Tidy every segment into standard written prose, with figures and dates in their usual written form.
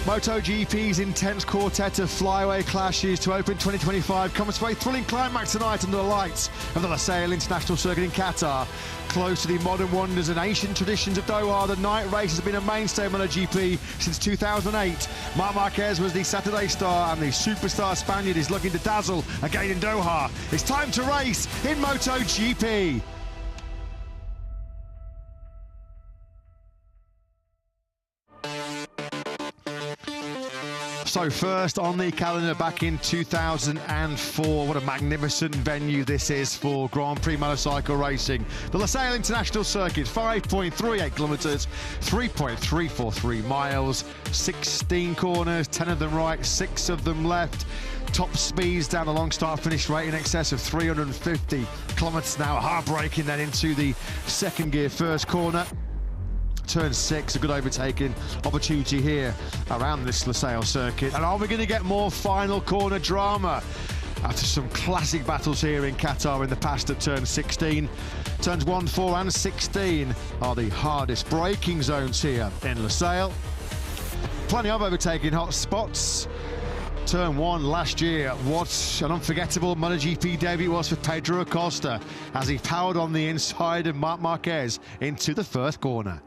MotoGP's intense quartet of flyaway clashes to open 2025 comes to a thrilling climax tonight under the lights of the Losail International Circuit in Qatar. Close to the modern wonders and ancient traditions of Doha, the night race has been a mainstay of MotoGP since 2008. Marc Marquez was the Saturday star, and the superstar Spaniard is looking to dazzle again in Doha. It's time to race in MotoGP. So first on the calendar back in 2004, what a magnificent venue this is for Grand Prix motorcycle racing. The Losail International Circuit, 5.38 kilometres, 3.343 miles, 16 corners, 10 of them right, 6 of them left. Top speeds down the long start-finish rate in excess of 350 kilometres an hour. Hard braking then into the second gear first corner. Turn 6, a good overtaking opportunity here around this Losail circuit. And are we going to get more final corner drama after some classic battles here in Qatar in the past at turn 16? Turns 1, 4 and 16 are the hardest braking zones here in Losail. Plenty of overtaking hot spots. Turn 1 last year, what an unforgettable MotoGP debut was for Pedro Acosta as he powered on the inside of Marc Marquez into the first corner.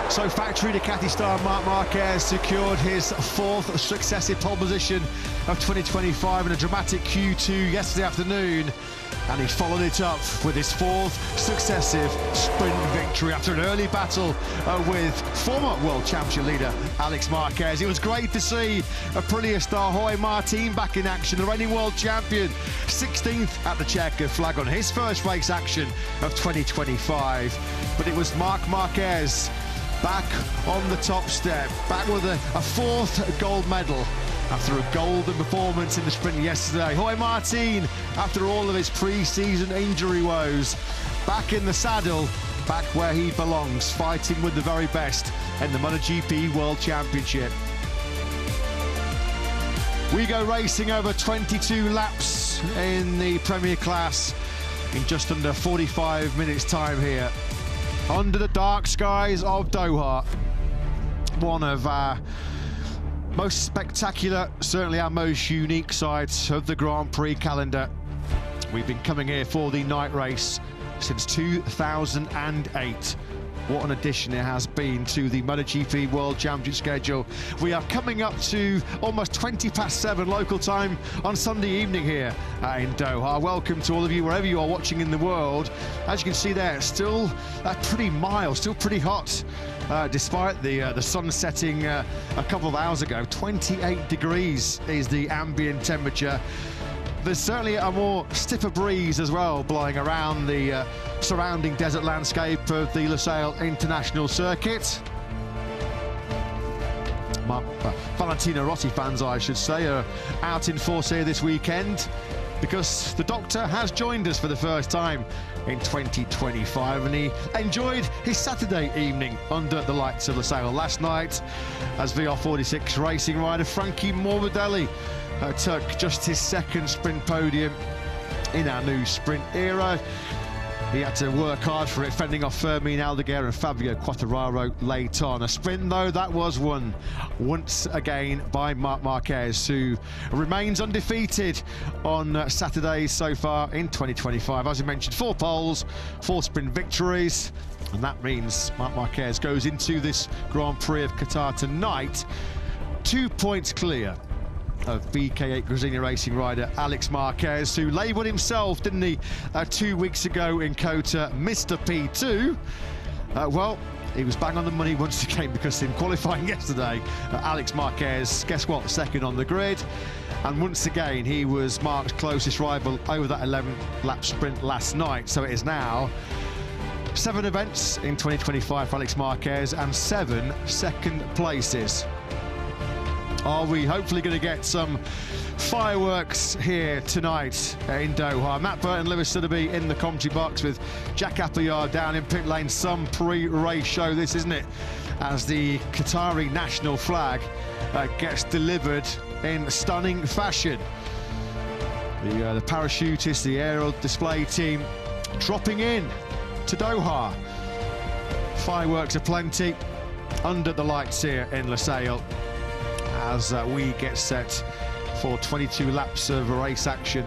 So factory Ducati star Marc Marquez secured his 4th successive pole position of 2025 in a dramatic Q2 yesterday afternoon, and he followed it up with his 4th successive sprint victory after an early battle with former World Championship leader Alex Marquez. It was great to see Aprilia star Jorge Martin back in action, the reigning world champion, 16th at the checkered flag on his first race action of 2025. But it was Marc Marquez back on the top step, back with a 4th gold medal after a golden performance in the sprint yesterday. Jorge Martin, after all of his pre-season injury woes, back in the saddle, back where he belongs, fighting with the very best in the MotoGP World Championship. We go racing over 22 laps in the Premier Class in just under 45 minutes time here, under the dark skies of Doha. One of our most spectacular, certainly our most unique sides of the Grand Prix calendar. We've been coming here for the night race since 2008. What an addition it has been to the MotoGP World Championship schedule. We are coming up to almost 7:20 local time on Sunday evening here in Doha. Welcome to all of you, wherever you are watching in the world. As you can see there, it's still pretty mild, still pretty hot, despite the sun setting a couple of hours ago. 28 degrees is the ambient temperature. There's certainly a more stiffer breeze as well blowing around the surrounding desert landscape of the Losail International Circuit. Valentino Rossi fans, I should say, are out in force here this weekend because the doctor has joined us for the first time in 2025, and he enjoyed his Saturday evening under the lights of Losail last night as VR46 racing rider Frankie Morbidelli took just his 2nd sprint podium in our new sprint era. He had to work hard for it, fending off Fermin Aldeguer and Fabio Quartararo late on. A sprint, though, that was won once again by Marc Marquez, who remains undefeated on Saturdays so far in 2025. As we mentioned, 4 poles, 4 sprint victories, and that means Marc Marquez goes into this Grand Prix of Qatar tonight 2 points clear of VK8 Gresini racing rider Alex Marquez, who labelled himself, didn't he, 2 weeks ago in Kota, Mr. P2. Well, he was bang on the money once again, because in qualifying yesterday, Alex Marquez, guess what, 2nd on the grid. And once again, he was Marc's closest rival over that 11-lap sprint last night. So it is now 7 events in 2025 for Alex Marquez and 7 second places. Are we hopefully going to get some fireworks here tonight in Doha? Matt Burton, Lewis Sotheby in the commentary box with Jack Appleyard down in pit lane. Some pre-race show this, isn't it? As the Qatari national flag gets delivered in stunning fashion. The parachutists, the aerial display team dropping in to Doha. Fireworks aplenty under the lights here in Losail as we get set for 22 laps of race action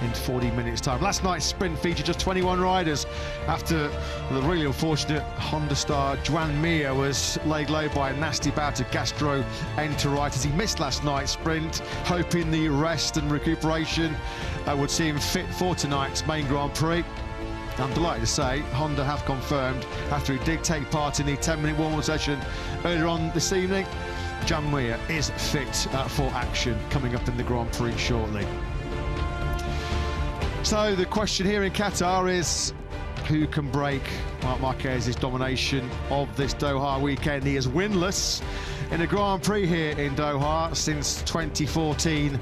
in 40 minutes time. Last night's sprint featured just 21 riders after the really unfortunate Honda star Juan Mir was laid low by a nasty bout of gastroenteritis. He missed last night's sprint, hoping the rest and recuperation would see him fit for tonight's main Grand Prix. I'm delighted to say Honda have confirmed, after he did take part in the 10-minute warm-up session earlier on this evening, Juan Mir is fit for action coming up in the Grand Prix shortly. So the question here in Qatar is, who can break Marc Marquez's domination of this Doha weekend? He is winless in a Grand Prix here in Doha since 2014,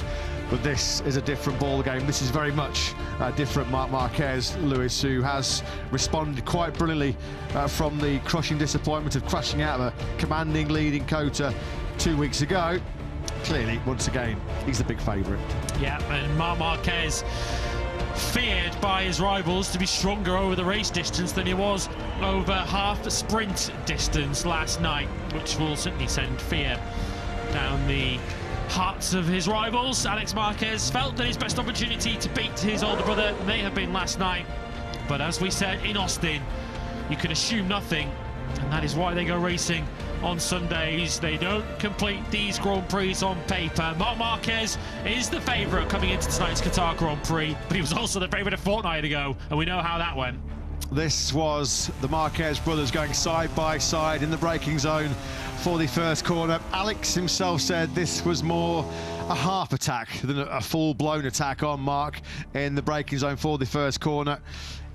but this is a different ball game. This is very much a different Marc Marquez, Lewis, who has responded quite brilliantly from the crushing disappointment of crashing out of a commanding leading Cota 2 weeks ago. Clearly, once again, he's the big favourite. Yeah, and Marc Marquez feared by his rivals to be stronger over the race distance than he was over half the sprint distance last night, which will certainly send fear down the hearts of his rivals. Alex Marquez felt that his best opportunity to beat his older brother may have been last night, but as we said in Austin, you can assume nothing, and that is why they go racing on Sundays. They don't complete these Grand Prix on paper. Marc Marquez is the favourite coming into tonight's Qatar Grand Prix, but he was also the favourite a fortnight ago, and we know how that went. This was the Marquez brothers going side by side in the braking zone for the first corner. Alex himself said this was more a half attack than a full-blown attack on Marc in the braking zone for the first corner.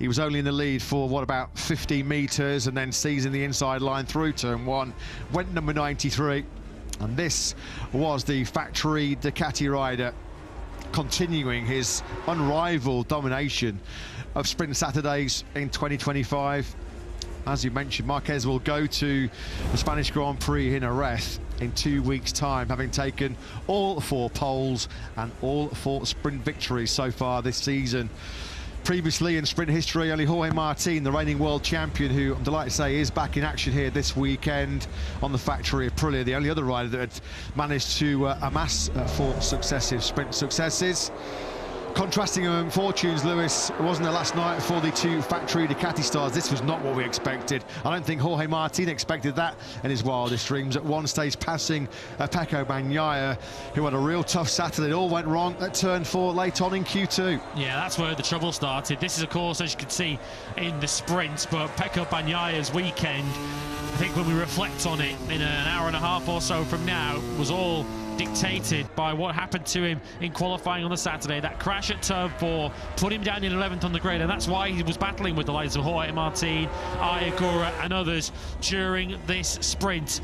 He was only in the lead for, what, about 15 metres, and then seizing the inside line through turn one, went number 93. And this was the factory Ducati rider continuing his unrivaled domination of Sprint Saturdays in 2025. As you mentioned, Marquez will go to the Spanish Grand Prix in Jerez in 2 weeks' time, having taken all 4 poles and all 4 sprint victories so far this season. Previously in sprint history, only Jorge Martin, the reigning world champion, who I'm delighted to say is back in action here this weekend on the factory of Aprilia, the only other rider that had managed to amass 4 successive sprint successes. Contrasting fortunes, Lewis, wasn't it last night for the 2 factory Ducati stars? This was not what we expected. I don't think Jorge Martin expected that in his wildest dreams. At one stage passing Pecco Bagnaia, who had a real tough Saturday. It all went wrong at turn 4 late on in Q2. Yeah, that's where the trouble started. This is, of course, as you can see in the sprint, but Pecco Bagnaia's weekend, I think when we reflect on it in an hour and a half or so from now, was all dictated by what happened to him in qualifying on the Saturday. That crash at turn 4 put him down in 11th on the grid, and that's why he was battling with the likes of Jorge Martin, Ayagura and others during this sprint.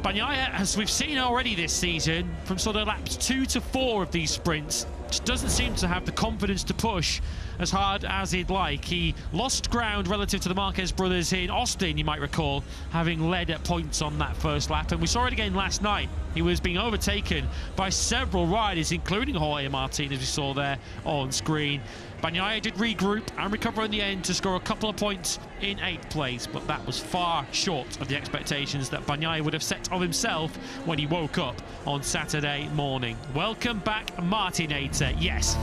Bagnaia, as we've seen already this season, from sort of laps 2 to 4 of these sprints, just doesn't seem to have the confidence to push as hard as he'd like. He lost ground relative to the Marquez brothers in Austin, you might recall, having led at points on that first lap, and we saw it again last night. He was being overtaken by several riders, including Jorge Martin, as we saw there on screen. Bagnaia did regroup and recover in the end to score a couple of points in 8th place, but that was far short of the expectations that Bagnaia would have set of himself when he woke up on Saturday morning. Welcome back, Martinator. Yes,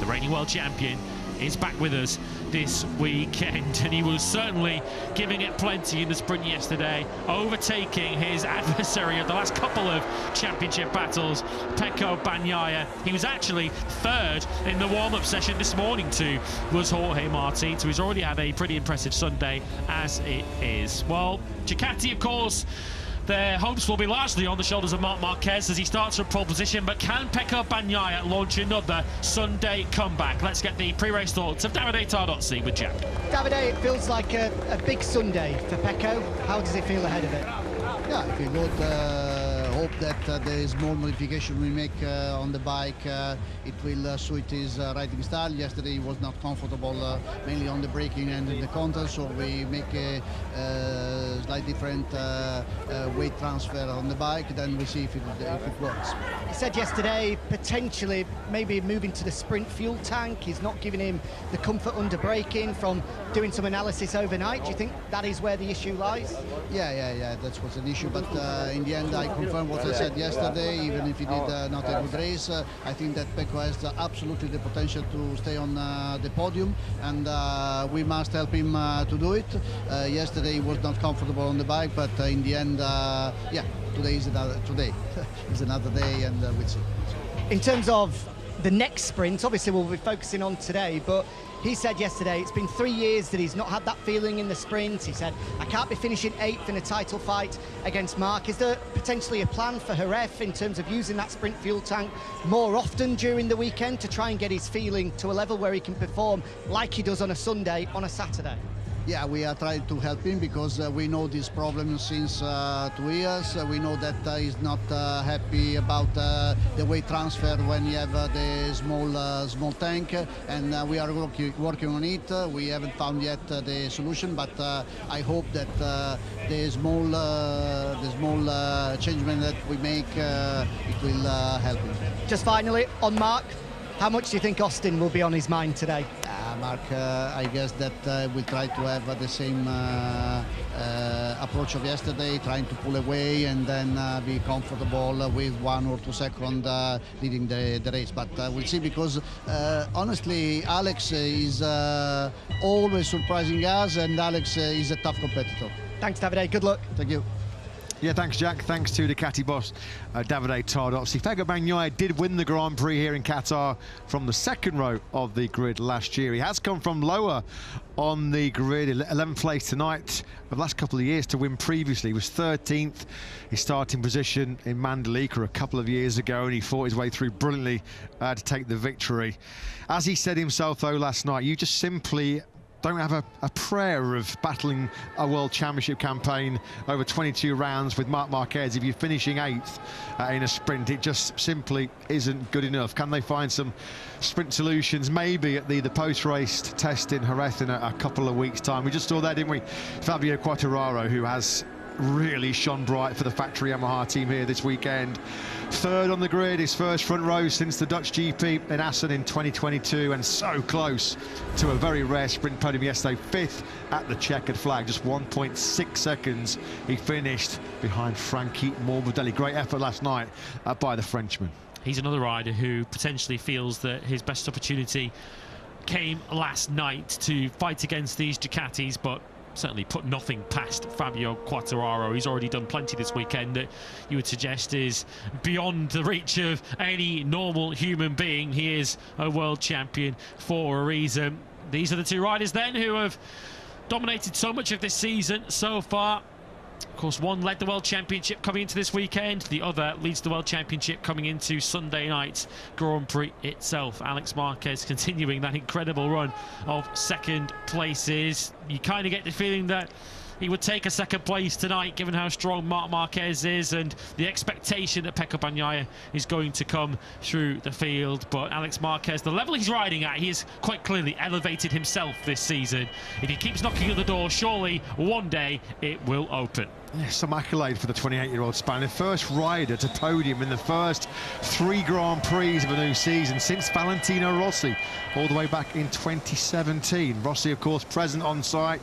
the reigning world champion is back with us this weekend, and he was certainly giving it plenty in the sprint yesterday, overtaking his adversary of the last couple of championship battles, Pecco Bagnaia. He was actually 3rd in the warm-up session this morning too, was Jorge Martin, so he's already had a pretty impressive Sunday as it is. Well, Ducati, of course, their hopes will be largely on the shoulders of Marc Marquez as he starts from pole position, but can Pecco Bagnaia launch another Sunday comeback? Let's get the pre-race thoughts of Davide Tardozzi with Jack. Davide, it feels like a big Sunday for Pecco. How does he feel ahead of it? Yeah, I feel good. Hope that there is more modification we make on the bike. It will suit his riding style. Yesterday he was not comfortable, mainly on the braking and in the contact, so we make a slight try different weight transfer on the bike, then we see if it works. He said yesterday, potentially, maybe moving to the sprint fuel tank is not giving him the comfort under braking from doing some analysis overnight. Do you think that is where the issue lies? Yeah, that was an issue, but in the end I confirmed what I said yesterday. Even if he did not a good race, I think that Pecco has absolutely the potential to stay on the podium, and we must help him to do it. Yesterday he was not comfortable on the bike, but in the end, today is another day, and we'll see. In terms of the next sprint, obviously we'll be focusing on today, but he said yesterday it's been 3 years that he's not had that feeling in the sprint. He said, I can't be finishing 8th in a title fight against Mark. Is there potentially a plan for Jerez in terms of using that sprint fuel tank more often during the weekend to try and get his feeling to a level where he can perform like he does on a Sunday, on a Saturday? Yeah, we are trying to help him because we know this problem since 2 years. We know that he's not happy about the weight transfer when you have the small tank, and we are working on it. We haven't found yet the solution, but I hope that the small changement that we make it will help him. Just finally, on Mark, how much do you think Austin will be on his mind today? Mark, I guess that we'll try to have the same approach of yesterday, trying to pull away and then be comfortable with 1 or 2 seconds leading the race. But we'll see, because honestly, Alex is always surprising us, and Alex is a tough competitor. Thanks, Davide. Good luck. Thank you. Yeah, thanks, Jack. Thanks to Ducati boss Davide Tardozzi. Pecco Bagnaia did win the Grand Prix here in Qatar from the second row of the grid last year. He has come from lower on the grid, 11th place tonight. The last couple of years to win previously, he was 13th. His starting position in Mandalika a couple of years ago, and he fought his way through brilliantly to take the victory. As he said himself, though, last night, you just simply don't have a prayer of battling a World Championship campaign over 22 rounds with Marc Marquez if you're finishing 8th in a sprint. It just simply isn't good enough. Can they find some sprint solutions maybe at the post-race test in Jerez in a couple of weeks' time? We just saw there, didn't we? Fabio Quartararo, who has really shone bright for the factory Yamaha team here this weekend. 3rd on the grid, his first front row since the Dutch GP in Assen in 2022, and so close to a very rare sprint podium yesterday. 5th at the checkered flag, just 1.6 seconds he finished behind Frankie Morbidelli. Great effort last night by the Frenchman. He's another rider who potentially feels that his best opportunity came last night to fight against these Ducatis, but certainly put nothing past Fabio Quartararo. He's already done plenty this weekend that you would suggest is beyond the reach of any normal human being. He is a world champion for a reason. These are the 2 riders then who have dominated so much of this season so far. Of course, one led the World Championship coming into this weekend. The other leads the World Championship coming into Sunday night's Grand Prix itself. Alex Marquez continuing that incredible run of second places. You kind of get the feeling that he would take a second place tonight, given how strong Marc Marquez is and the expectation that Pecco Bagnaia is going to come through the field. But Alex Marquez, the level he's riding at, he has quite clearly elevated himself this season. If he keeps knocking at the door, surely one day it will open. Yeah, some accolade for the 28-year-old Spaniard. First rider to podium in the first 3 Grand Prix of a new season since Valentino Rossi, all the way back in 2017. Rossi, of course, present on site.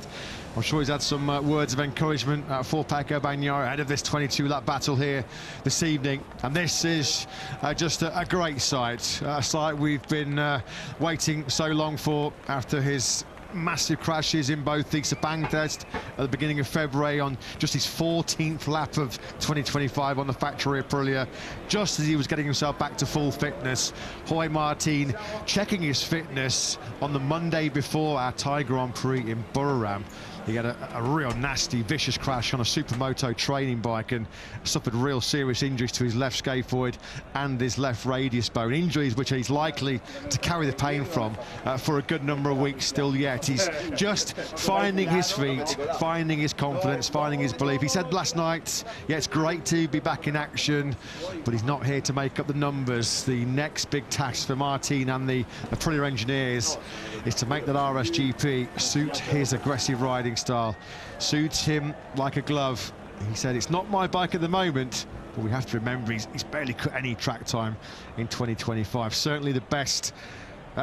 I'm sure he's had some words of encouragement for Pecco Bagnaia ahead of this 22-lap battle here this evening. And this is just a great sight, a sight we've been waiting so long for after his massive crashes in both the Sepang test at the beginning of February, on just his 14th lap of 2025 on the factory Aprilia, just as he was getting himself back to full fitness. Jorge Martin checking his fitness on the Monday before our Thai Grand Prix in Buriram. He had a real nasty, vicious crash on a Supermoto training bike and suffered real serious injuries to his left scaphoid and his left radius bone. Injuries which he's likely to carry the pain from for a good number of weeks still yet. He's just finding his feet, finding his confidence, finding his belief. He said last night, yeah, it's great to be back in action, but he's not here to make up the numbers. The next big task for Martin and the Aprilia engineers is to make that RSGP suit his aggressive riding style suits him like a glove. He said, it's not my bike at the moment, but we have to remember he's barely cut any track time in 2025. Certainly the best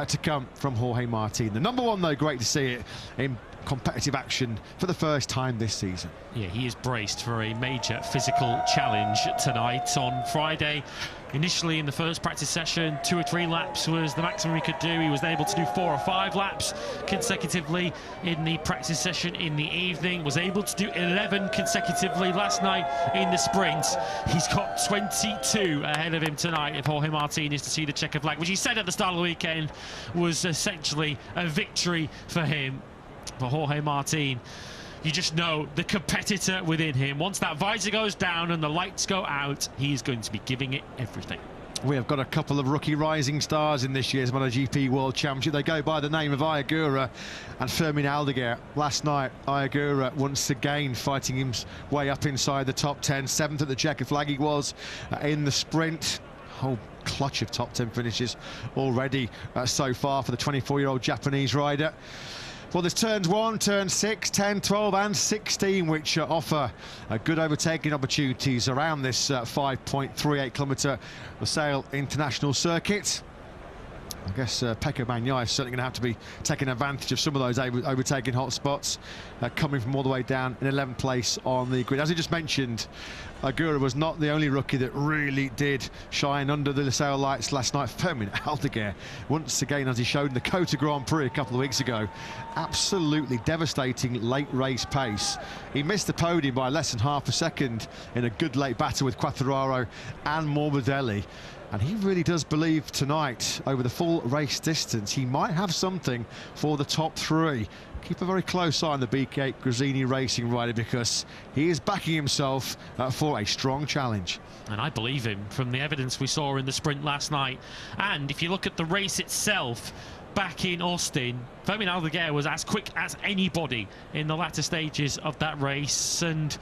to come from Jorge Martin. The number one, though, great to see it in competitive action for the first time this season. Yeah, he is braced for a major physical challenge tonight. On Friday, initially in the first practice session, 2 or 3 laps was the maximum he could do. He was able to do 4 or 5 laps consecutively in the practice session in the evening, was able to do 11 consecutively last night in the sprint. He's got 22 ahead of him tonight if Jorge Martin is to see the checkered flag, which he said at the start of the weekend was essentially a victory for him. For Jorge Martin, you just know the competitor within him. Once that visor goes down and the lights go out, he is going to be giving it everything. We have got a couple of rookie rising stars in this year's MotoGP World Championship. They go by the name of Ayagura and Fermin Aldeguer. Last night, Ayagura once again fighting his way up inside the top 10. 7th at the checkered flag he was in the sprint. Whole clutch of top 10 finishes already so far for the 24-year-old Japanese rider. Well, there's turns 1, turn 6, 10, 12 and 16 which offer good overtaking opportunities around this 5.38 kilometre Losail International Circuit. I guess Pecco Bagnaia is certainly going to have to be taking advantage of some of those overtaking hot spots, coming from all the way down in 11th place on the grid. As I just mentioned, Agura was not the only rookie that really did shine under the Losail lights last night. Fermin Aldeguer, once again, as he showed in the Cota Grand Prix a couple of weeks ago, absolutely devastating late race pace. He missed the podium by less than half a second in a good late battle with Quartararo and Morbidelli. And he really does believe tonight, over the full race distance, he might have something for the top 3. Keep a very close eye on the BK Gresini Racing rider, because he is backing himself for a strong challenge. And I believe him from the evidence we saw in the sprint last night. And if you look at the race itself, back in Austin, Fermin Aldeguer was as quick as anybody in the latter stages of that race, and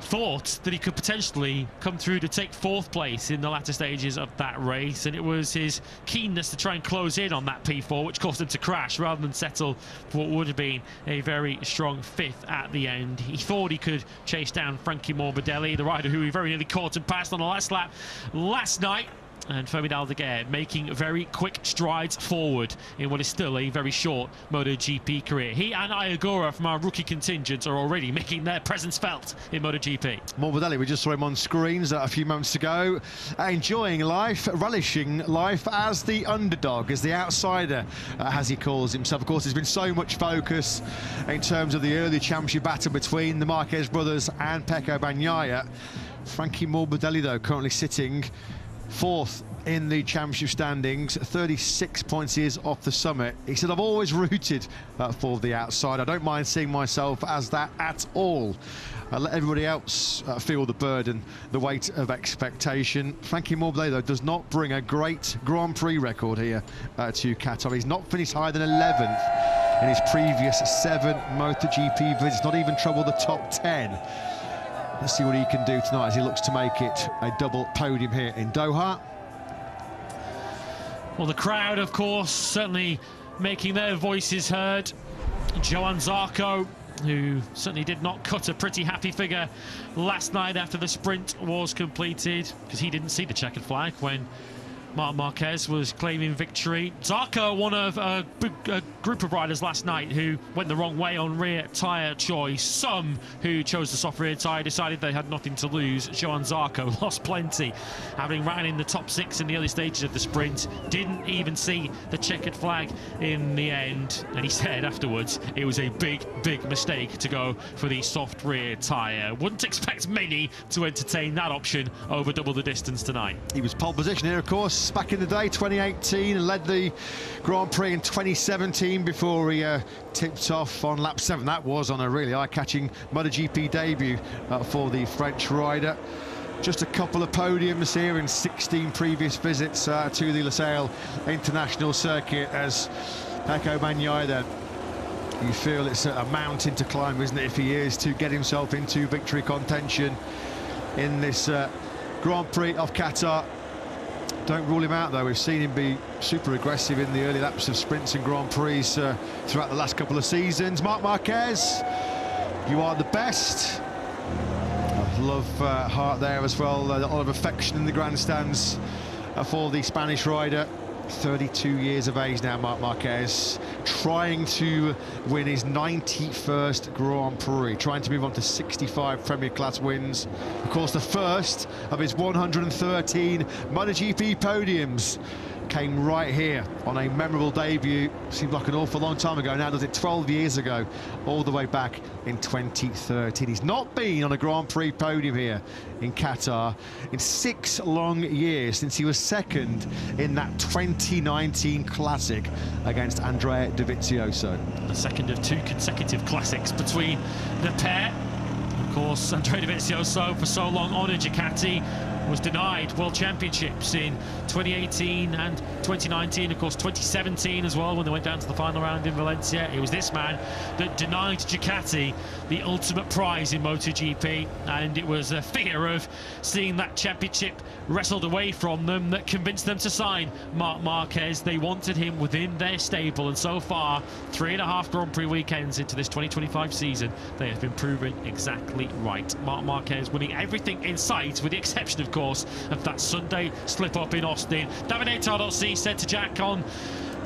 thought that he could potentially come through to take 4th place in the latter stages of that race, and it was his keenness to try and close in on that P4 which caused him to crash rather than settle for what would have been a very strong 5th at the end. He thought he could chase down Frankie Morbidelli, the rider who he very nearly caught and passed on the last lap last night. And Fermin Aldeguer making very quick strides forward in what is still a very short MotoGP career. He and Ayagura from our rookie contingent are already making their presence felt in MotoGP. Morbidelli, we just saw him on screens a few moments ago, enjoying life, relishing life as the underdog, as the outsider, as he calls himself. Of course, there's been so much focus in terms of the early championship battle between the Marquez brothers and Pecco Bagnaia. Frankie Morbidelli, though, currently sitting 4th in the championship standings, 36 points he is off the summit. He said, I've always rooted for the outside. I don't mind seeing myself as that at all. Let everybody else feel the burden, the weight of expectation. Frankie Morbidelli, though, does not bring a great Grand Prix record here to Qatar. He's not finished higher than 11th in his previous 7 MotoGP visits, not even troubled the top 10. Let's see what he can do tonight as he looks to make it a double podium here in Doha. Well, the crowd, of course, certainly making their voices heard. Johann Zarco, who certainly did not cut a pretty happy figure last night after the sprint was completed, because he didn't see the checkered flag when Marc Marquez was claiming victory. Zarco, one of a group of riders last night who went the wrong way on rear tyre choice. Some who chose the soft rear tyre decided they had nothing to lose. Johann Zarco lost plenty, having ran in the top 6 in the early stages of the sprint. Didn't even see the checkered flag in the end. And he said afterwards it was a big, big mistake to go for the soft rear tyre. Wouldn't expect many to entertain that option over double the distance tonight. He was pole position here, of course, back in the day, 2018, and led the Grand Prix in 2017 before he tipped off on lap 7. That was on a really eye-catching MotoGP debut for the French rider. Just a couple of podiums here in 16 previous visits to the Losail International Circuit as Pecco Bagnaia then. You feel it's a mountain to climb, isn't it, if he is to get himself into victory contention in this Grand Prix of Qatar. don't rule him out, though. We've seen him be super aggressive in the early laps of sprints and Grand Prix throughout the last couple of seasons. Marc Marquez, you are the best. I love heart there as well. A lot of affection in the grandstands for the Spanish rider. 32 years of age now, Marc Marquez, trying to win his 91st Grand Prix, trying to move on to 65 Premier Class wins. Of course, the first of his 113 MotoGP podiums came right here on a memorable debut. Seems like an awful long time ago now, does it? 12 years ago, all the way back in 2013. He's not been on a Grand Prix podium here in Qatar in 6 long years, since he was second in that 2019 Classic against Andrea Dovizioso. The second of 2 consecutive classics between the pair. Of course, Andrea Dovizioso, for so long on a Ducati, was denied World Championships in 2018 and 2019, of course 2017 as well, when they went down to the final round in Valencia. It was this man that denied Ducati the ultimate prize in MotoGP, and it was a fear of seeing that championship wrestled away from them that convinced them to sign Marc Marquez. They wanted him within their stable, and so far, 3.5 Grand Prix weekends into this 2025 season, they have been proven exactly right. Marc Marquez winning everything in sight, with the exception, of course, of that Sunday slip-up in Austin. Davide Tardozzi said to Jack on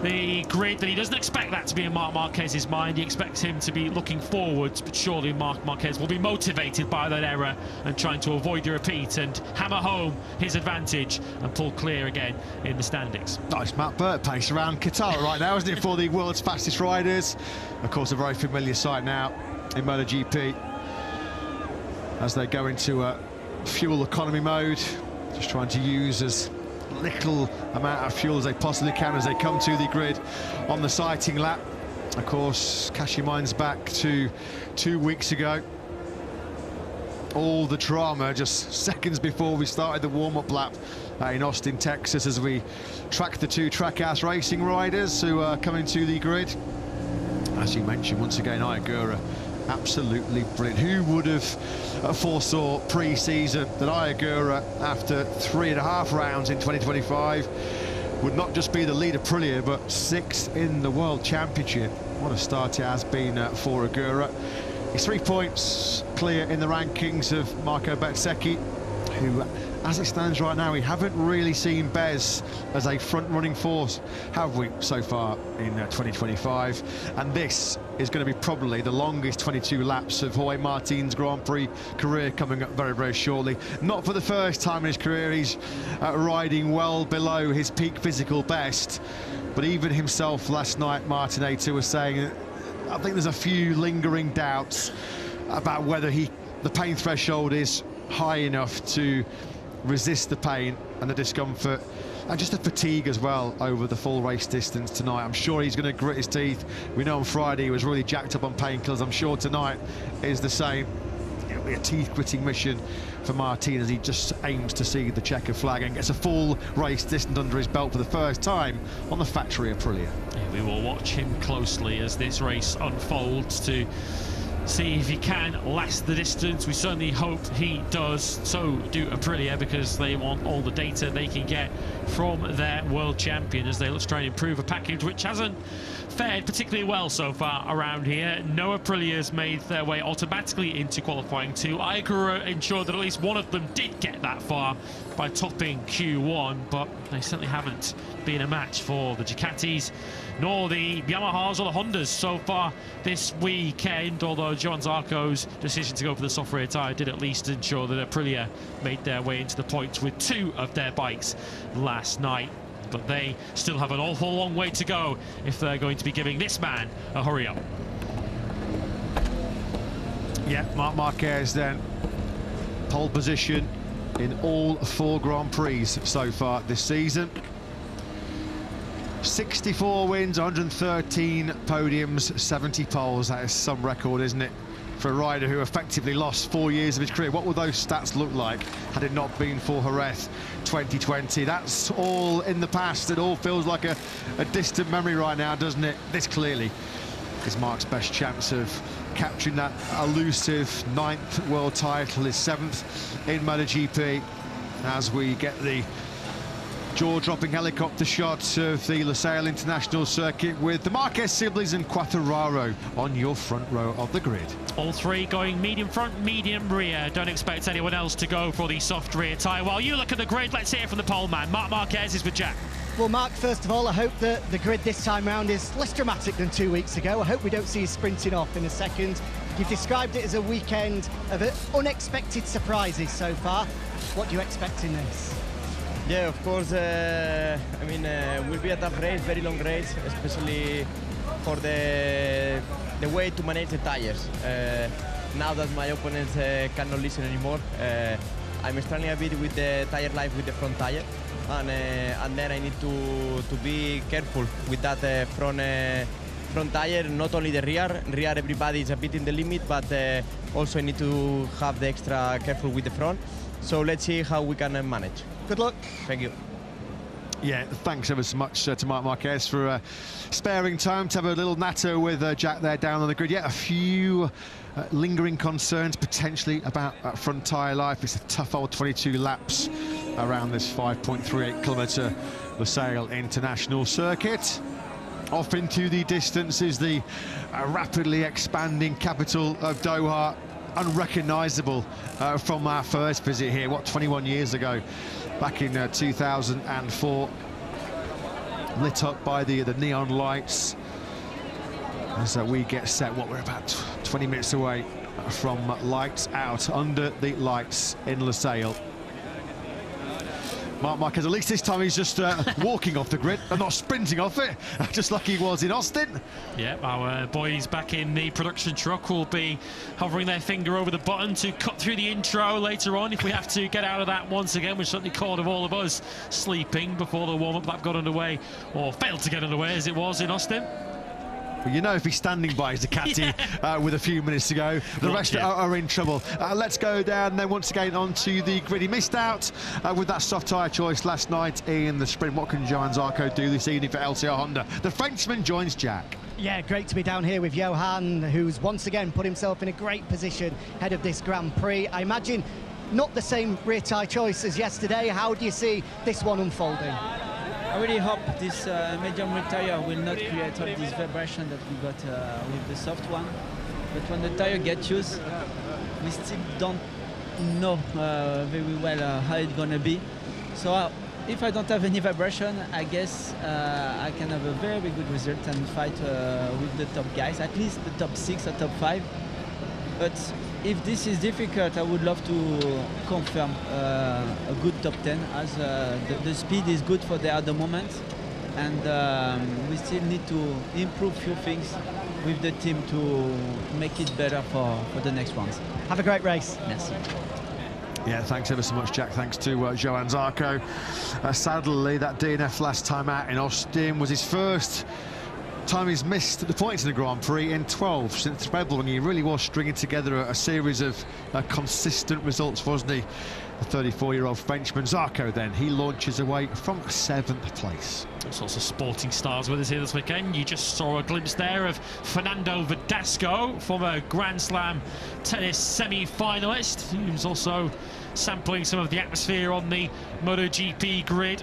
the grid that he doesn't expect that to be in Marc Marquez's mind. He expects him to be looking forwards, but surely Marc Marquez will be motivated by that error and trying to avoid a repeat and hammer home his advantage and pull clear again in the standings. Nice Matt Burt pace around Qatar right now, isn't it, for the world's fastest riders? Of course, a very familiar sight now in MotoGP as they go into fuel economy mode, just trying to use as little amount of fuel as they possibly can as they come to the grid on the sighting lap. Of course, cast your minds back to 2 weeks ago. All the drama just seconds before we started the warm-up lap in Austin, Texas, as we track the 2 Trackhouse Racing riders who are coming to the grid. As you mentioned, once again, Ayagura, absolutely brilliant. Who would have foresaw pre-season that Ayagura, after 3.5 rounds in 2025, would not just be the lead of Aprilia, but 6th in the World Championship. What a start it has been for Ayagura. He's 3 points clear in the rankings of Marco Bezzecchi, who, as it stands right now, we haven't really seen Bez as a front-running force, have we, so far in 2025? And this is going to be probably the longest 22 laps of Jorge Martin's Grand Prix career, coming up very, very shortly. Not for the first time in his career, he's riding well below his peak physical best. But even himself last night, Martinez was saying, I think there's a few lingering doubts about whether the pain threshold is high enough to resist the pain and the discomfort and just the fatigue as well over the full race distance tonight. I'm sure he's going to grit his teeth. We know on Friday he was really jacked up on painkillers. I'm sure tonight is the same. It'll be a teeth-gritting mission for Martin as he just aims to see the checker flag and gets a full race distance under his belt for the first time on the factory Aprilia. Yeah, we will watch him closely as this race unfolds to see if he can last the distance. We certainly hope he does. So do Aprilia, because they want all the data they can get from their world champion as they look to try and improve a package which hasn't fared particularly well so far around here. No Aprilias made their way automatically into qualifying 2. Ayagura ensured that at least one of them did get that far by topping Q1, but they certainly haven't been a match for the Ducatis, nor the Yamahas or the Hondas so far this weekend, although Johan Zarco's decision to go for the soft rear tyre did at least ensure that Aprilia made their way into the points with 2 of their bikes last night. But they still have an awful long way to go if they're going to be giving this man a hurry up. Yeah, Marc Marquez then, pole position in all 4 Grand Prix so far this season. 64 wins, 113 podiums, 70 poles. That is some record, isn't it, for a rider who effectively lost 4 years of his career? What would those stats look like had it not been for Jerez 2020? That's all in the past. It all feels like a distant memory right now, doesn't it? This clearly is Marc's best chance of capturing that elusive 9th world title, his 7th in MotoGP, as we get the jaw-dropping helicopter shot of the Losail International Circuit with the Marquez siblings and Quartararo on your front row of the grid. All three going medium front, medium rear. Don't expect anyone else to go for the soft rear tyre. While you look at the grid, let's hear from the pole man. Marc Marquez is with Jack. Well, Mark, first of all, I hope that the grid this time round is less dramatic than 2 weeks ago. I hope we don't see you sprinting off in a second. You've described it as a weekend of unexpected surprises so far. What do you expect in this? Yeah, of course. Will be a tough race, very long race, especially for the way to manage the tires. Now that my opponents cannot listen anymore, I'm struggling a bit with the tire life with the front tire, and then I need to be careful with that front tire. Not only the rear everybody is a bit in the limit, but also I need to have the extra careful with the front. So let's see how we can manage. Good luck. Thank you. Yeah, thanks ever so much to Marc Marquez for sparing time to have a little natter with Jack there down on the grid. Yeah, a few lingering concerns potentially about front tyre life. It's a tough old 22 laps around this 5.38 kilometre Losail International Circuit. Off into the distance is the rapidly expanding capital of Doha, unrecognisable from our first visit here, 21 years ago, back in 2004, lit up by the neon lights as we get set. We're about 20 minutes away from lights out, under the lights in Losail. Marc Marquez, at least this time he's just walking off the grid and not sprinting off it, just like he was in Austin. Yeah, our boys back in the production truck will be hovering their finger over the button to cut through the intro later on if we have to get out of that once again, which certainly caught of all of us sleeping before the warm-up that got underway, or failed to get underway as it was in Austin. Well, you know, if he's standing by his Ducati with a few minutes to go, the rest are in trouble. Let's go down then once again onto the grid. He missed out with that soft tyre choice last night in the sprint. What can Johan Zarco do this evening for LCR Honda? The Frenchman joins Jack. Yeah, great to be down here with Johan, who's once again put himself in a great position ahead of this Grand Prix. I imagine not the same rear tyre choice as yesterday. How do you see this one unfolding? I really hope this medium rear tire will not create all this vibration that we got with the soft one. But when the tire gets used, we still don't know very well how it's going to be. So if I don't have any vibration, I guess I can have a very good result and fight with the top guys, at least the top 6 or top 5. But if this is difficult, I would love to confirm a good top 10, as the speed is good for the other moment, and we still need to improve a few things with the team to make it better for the next ones. Have a great race. Merci. Yeah, thanks ever so much, Jack. Thanks to Johan Zarco. Sadly, that DNF last time out in Austin was his first time he's missed the points in the Grand Prix in 12 since the Red Bull, and he really was stringing together a series of consistent results, wasn't he? The 34-year-old Frenchman. Zarco then, he launches away from 7th place. All sorts of sporting stars with us here this weekend. You just saw a glimpse there of Fernando Verdasco, former Grand Slam tennis semi-finalist, who's also sampling some of the atmosphere on the MotoGP grid.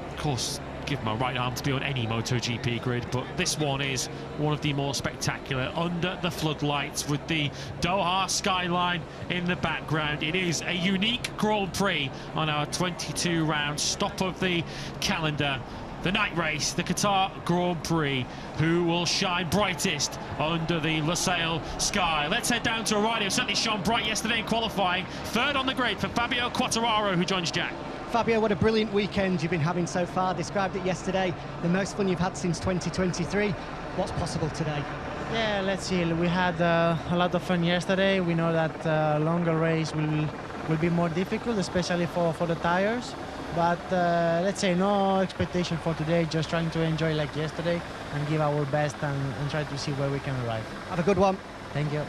Of course, give my right arm to be on any MotoGP grid, but this one is one of the more spectacular, under the floodlights with the Doha skyline in the background. It is a unique Grand Prix on our 22-round stop of the calendar. The night race, the Qatar Grand Prix. Who will shine brightest under the Losail sky? Let's head down to a rider who certainly shone bright yesterday in qualifying. Third on the grid for Fabio Quartararo, who joins Jack. Fabio, what a brilliant weekend you've been having so far. Described it yesterday, the most fun you've had since 2023. What's possible today? Yeah, let's see. We had a lot of fun yesterday. We know that longer race will be more difficult, especially for the tires. But let's say no expectation for today, just trying to enjoy like yesterday and give our best and try to see where we can arrive. Have a good one. Thank you.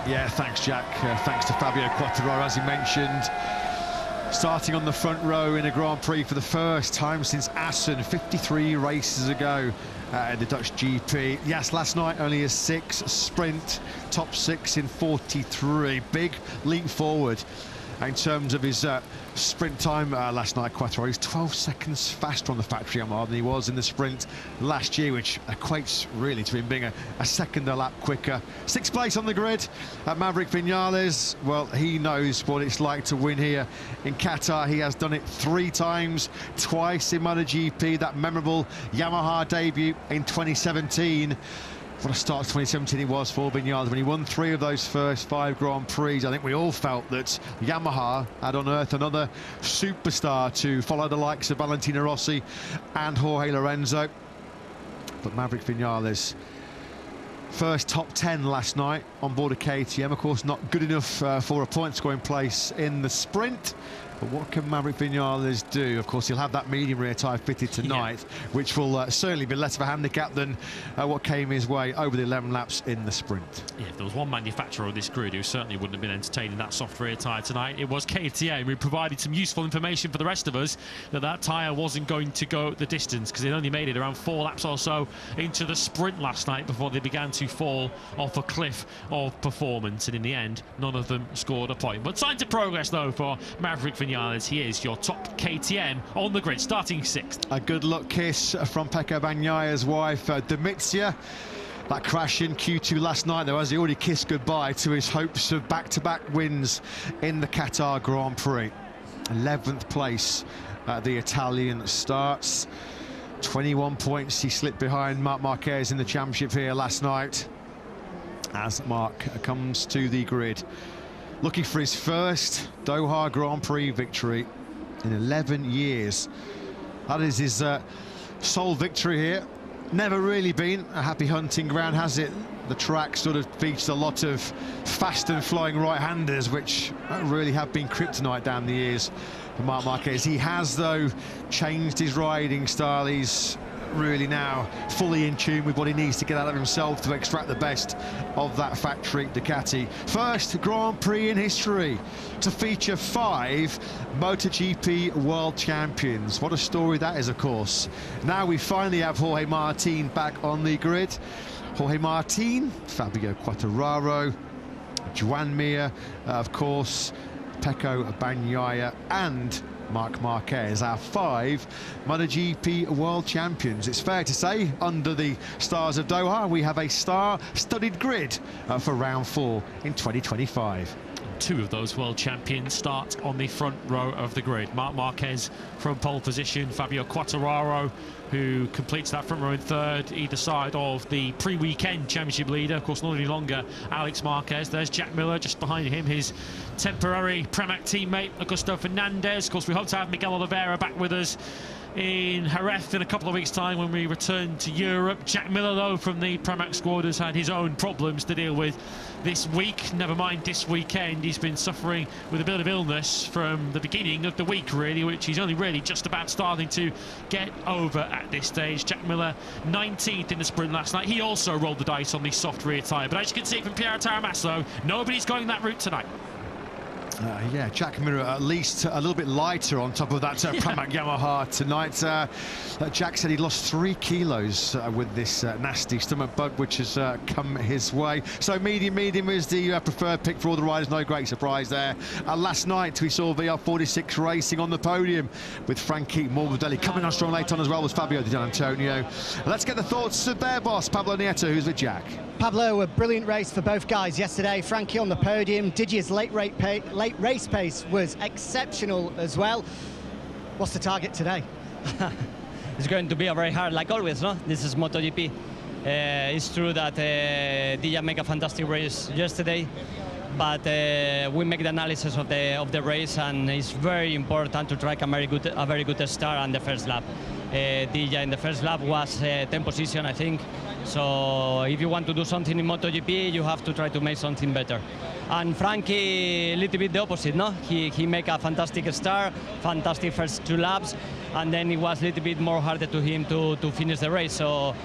Yeah, thanks, Jack. Thanks to Fabio Quartararo, as he mentioned. Starting on the front row in a Grand Prix for the first time since Assen 53 races ago in the Dutch GP. Yes, last night only a 6 sprint, top 6 in 43. Big leap forward in terms of his sprint time last night. Quattro, he's 12 seconds faster on the factory Yamaha than he was in the sprint last year, which equates really to him being a second a lap quicker. 6th place on the grid. Maverick Vinales, well, he knows what it's like to win here in Qatar. He has done it 3 times, twice in MotoGP, that memorable Yamaha debut in 2017. What a start to 2017 it was for Vinales when he won 3 of those first 5 Grand Prix. I think we all felt that Yamaha had unearthed another superstar to follow the likes of Valentino Rossi and Jorge Lorenzo. But Maverick Vinales, first top 10 last night on board a KTM. Of course, not good enough for a point scoring place in the sprint. But what can Maverick Vinales do? Of course, he'll have that medium rear tyre fitted tonight, which will certainly be less of a handicap than what came his way over the 11 laps in the sprint. Yeah, if there was one manufacturer of this grid who certainly wouldn't have been entertaining that soft rear tyre tonight, it was KTM, who provided some useful information for the rest of us that tyre wasn't going to go the distance, because it only made it around 4 laps or so into the sprint last night before they began to fall off a cliff of performance, and in the end, none of them scored a point. But signs of progress, though, for Maverick Vinales. He is your top KTM on the grid, starting 6th. A good luck kiss from Pecco Bagnaya's wife, Domitia. That crash in Q2 last night, though, as he already kissed goodbye to his hopes of back-to-back wins in the Qatar Grand Prix. 11th place the Italian starts. 21 points he slipped behind Marc Marquez in the championship here last night, as Marc comes to the grid, looking for his first Doha Grand Prix victory in 11 years. That is his sole victory here. Never really been a happy hunting ground, has it? The track sort of features a lot of fast and flowing right-handers, which really have been kryptonite down the years for Marc Marquez. He has, though, changed his riding style. He's really now fully in tune with what he needs to get out of himself to extract the best of that factory Ducati. First Grand Prix in history to feature 5 MotoGP world champions. What a story that is, of course. Now we finally have Jorge Martin back on the grid. Jorge Martin, Fabio Quartararo, Joan Mir, of course, Pecco Bagnaia and Marc Marquez, our 5 MotoGP world champions. It's fair to say, under the stars of Doha, we have a star-studded grid for round 4 in 2025. 2 of those world champions start on the front row of the grid. Marc Marquez from pole position, Fabio Quartararo, who completes that front row in 3rd, either side of the pre-weekend championship leader. Of course, not any longer Alex Marquez. There's Jack Miller just behind him, his temporary Pramac teammate, Augusto Fernandez. Of course, we hope to have Miguel Oliveira back with us in Jerez in a couple of weeks' time when we return to Europe. Jack Miller, though, from the Pramac squad, has had his own problems to deal with this week. Never mind this weekend. He's been suffering with a bit of illness from the beginning of the week, really, which he's only really just about starting to get over at this stage. Jack Miller, 19th in the sprint last night. He also rolled the dice on the soft rear tyre, but as you can see from Piero Taramasso, nobody's going that route tonight. Yeah, Jack Miller at least a little bit lighter on top of that Pramac Yamaha tonight. Jack said he lost 3 kilos with this nasty stomach bug which has come his way. So medium is the preferred pick for all the riders. No great surprise there. Last night we saw VR46 racing on the podium with Frankie Morbidelli. Coming on strong late on as well was Fabio Di Gianantonio. Let's get the thoughts of their boss, Pablo Nieto, who's with Jack. Pablo, a brilliant race for both guys yesterday. Frankie on the podium. Didi's late race pace was exceptional as well. What's the target today? It's going to be a very hard, like always, no? This is MotoGP. It's true that Dija made a fantastic race yesterday, but we make the analysis of the race, and it's very important to track a very good start on the first lap. Dija in the first lap was 10th position, I think. So if you want to do something in MotoGP, you have to try to make something better. And Frankie, a little bit the opposite, no? He make a fantastic start, fantastic first 2 laps, and then it was a little bit more harder to him to finish the race. So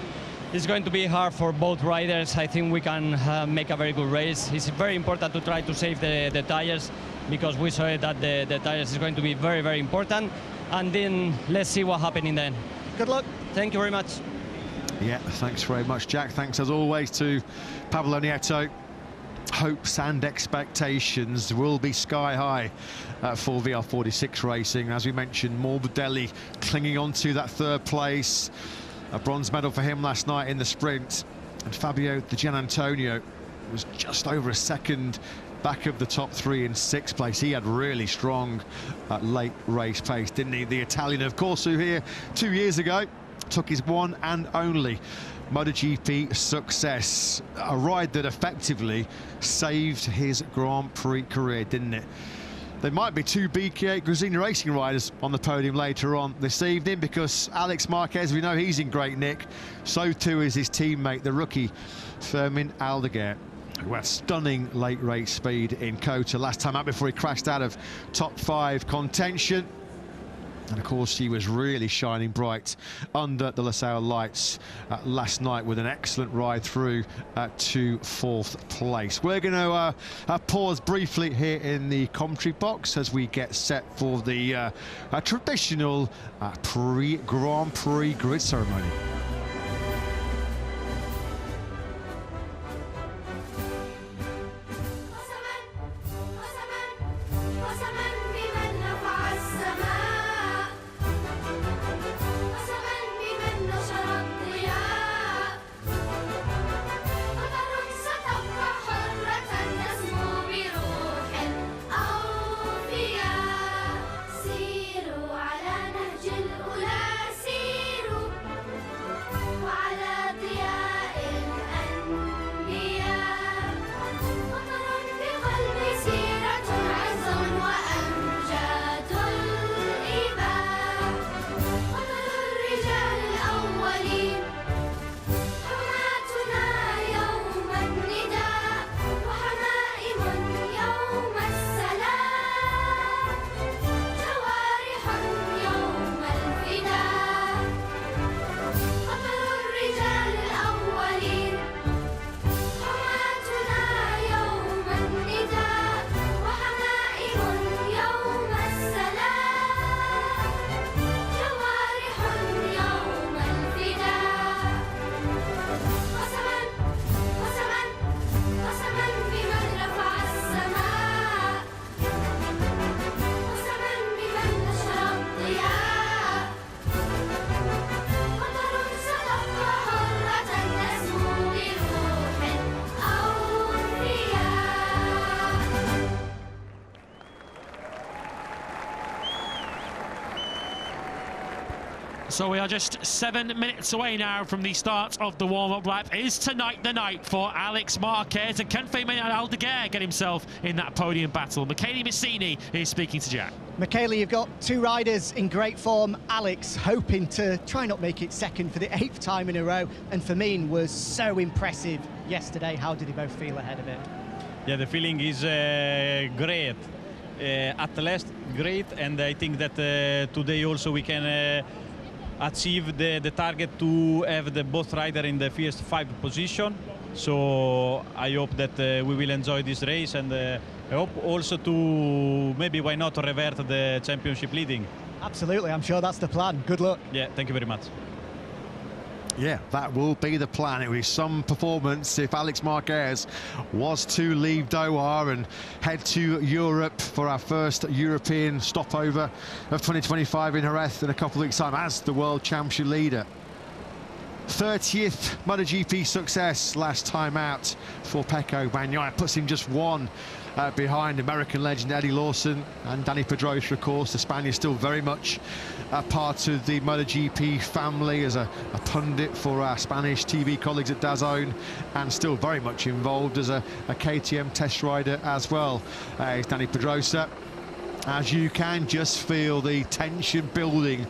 it's going to be hard for both riders. I think we can make a very good race. It's very important to try to save the tires, because we saw that the tires is going to be very, very important. And then let's see what happens in the end. Good luck. Thank you very much. Yeah, thanks very much, Jack. Thanks, as always, to Pablo Nieto. hopes and expectations will be sky high for VR46 Racing. As we mentioned, Morbidelli clinging on to that third place. A bronze medal for him last night in the sprint. And Fabio Di Gianantonio was just over a second back of the top three in sixth place. He had really strong late race pace, didn't he? The Italian, of course, who here 2 years ago took his one and only MotoGP success. A ride that effectively saved his Grand Prix career, didn't it? There might be two BK8 Gresini Racing riders on the podium later on this evening, because Alex Marquez, we know he's in great nick. So too is his teammate, the rookie Fermin Aldeguer, who had stunning late race speed in Kota last time out before he crashed out of top 5 contention. And of course, he was really shining bright under the Losail lights last night with an excellent ride through to 4th place. We're going to pause briefly here in the commentary box as we get set for the traditional pre-Grand Prix grid ceremony. So we are just 7 minutes away now from the start of the warm-up lap. Is tonight the night for Alex Marquez? And can Fermin Aldeguer get himself in that podium battle? Michele Messini is speaking to Jack. Michele, you've got two riders in great form. Alex hoping to try not make it second for the 8th time in a row. And Fermin was so impressive yesterday. How did they both feel ahead of it? Yeah, the feeling is great. At last, great. And I think that today also we can achieve the target to have the both rider in the first 5 position. So I hope that we will enjoy this race, and I hope also to maybe, why not, revert the championship leading. Absolutely, I'm sure that's the plan. Good luck. Yeah, thank you very much. Yeah, that will be the plan. It will be some performance if Alex Marquez was to leave Doha and head to Europe for our first European stopover of 2025 in Jerez in a couple of weeks' time as the World Championship leader. 30th MotoGP success last time out for Pecco Bagnaia. Puts him just one behind American legend Eddie Lawson and Dani Pedrosa, of course. The Spaniard still very much part of the MotoGP family as a pundit for our Spanish TV colleagues at DAZN, and still very much involved as a KTM test rider as well. Is Dani Pedrosa. As you can just feel the tension building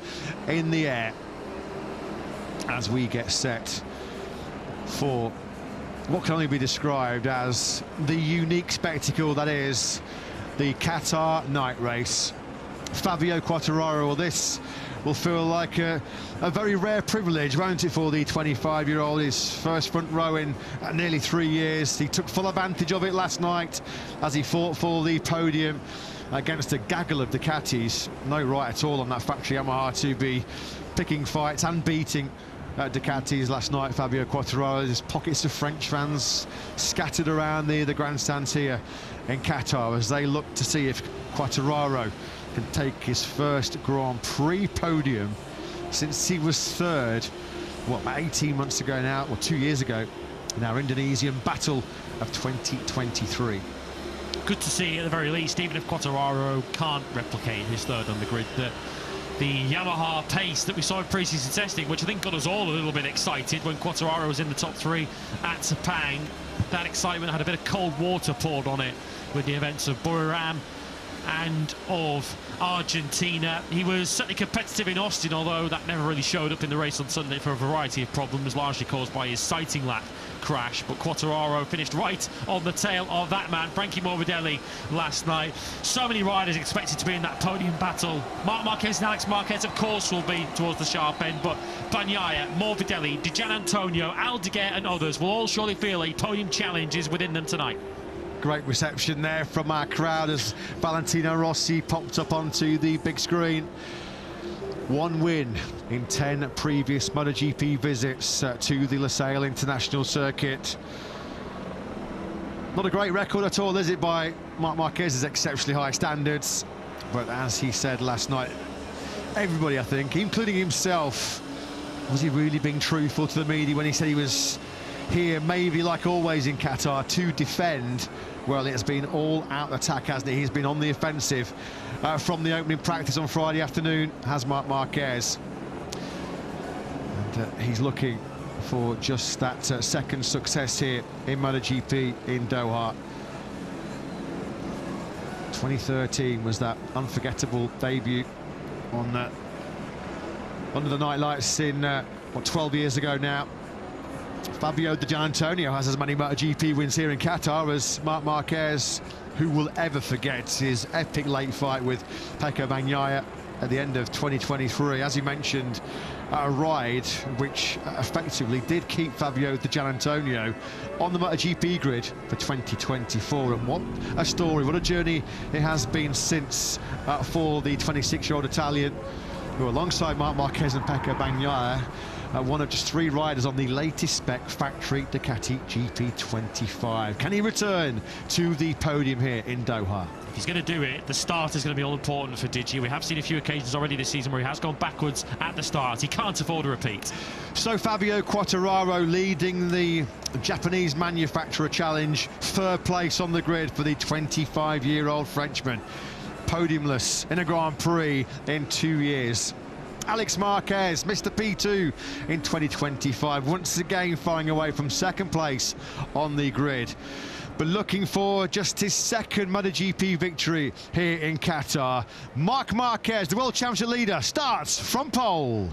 in the air as we get set for what can only be described as the unique spectacle that is the Qatar night race. Fabio Quartararo, well, this will feel like a very rare privilege, won't it, for the 25-year-old, his first front row in nearly 3 years. He took full advantage of it last night as he fought for the podium against a gaggle of Ducatis. No right at all on that factory Yamaha to be picking fights and beating Ducatis last night, Fabio Quartararo. There's pockets of French fans scattered around the grandstands here in Qatar as they look to see if Quartararo can take his first Grand Prix podium since he was third, what, about 18 months ago now, or 2 years ago, in our Indonesian Battle of 2023. Good to see, at the very least, even if Quartararo can't replicate his third on the grid, that the Yamaha pace that we saw in pre-season testing, which I think got us all a little bit excited when Quartararo was in the top 3 at Sepang, that excitement had a bit of cold water poured on it with the events of Buriram and of Argentina. He was certainly competitive in Austin, although that never really showed up in the race on Sunday for a variety of problems, largely caused by his sighting lap crash. But Quartararo finished right on the tail of that man, Frankie Morbidelli, last night. So many riders expected to be in that podium battle. Marc Marquez and Alex Marquez, of course, will be towards the sharp end, but Bagnaia, Morbidelli, Di Giannantonio, Aldeguer and others will all surely feel a podium challenge is within them tonight. Great reception there from our crowd as Valentino Rossi popped up onto the big screen. 1 win in 10 previous MotoGP visits to the Losail International Circuit. Not a great record at all, is it, by Marc Marquez's exceptionally high standards? But as he said last night, everybody, I think, including himself, was he really being truthful to the media when he said he was here, maybe like always in Qatar, to defend? Well, it's been all out attack, hasn't it? He's been on the offensive from the opening practice on Friday afternoon, has Marc Marquez. And he's looking for just that second success here in MotoGP in Doha. 2013 was that unforgettable debut on under the night lights in, what, 12 years ago now. Fabio Di Giannantonio has as many MotoGP wins here in Qatar as Marc Marquez. Who will ever forget his epic late fight with Pecco Bagnaia at the end of 2023? As he mentioned, a ride which effectively did keep Fabio Di Giannantonio on the MotoGP grid for 2024. And what a story, what a journey it has been since for the 26-year-old Italian, who alongside Marc Marquez and Pecco Bagnaia, one of just 3 riders on the latest spec factory Ducati GP25. Can he return to the podium here in Doha? If he's going to do it, the start is going to be all important for Digi. We have seen a few occasions already this season where he has gone backwards at the start. He can't afford a repeat. So Fabio Quartararo leading the Japanese Manufacturer Challenge, 3rd place on the grid for the 25-year-old Frenchman. Podiumless in a Grand Prix in 2 years. Alex Marquez, Mr. P2 in 2025, once again firing away from 2nd place on the grid. But looking for just his 2nd MotoGP victory here in Qatar. Marc Marquez, the World Championship leader, starts from pole.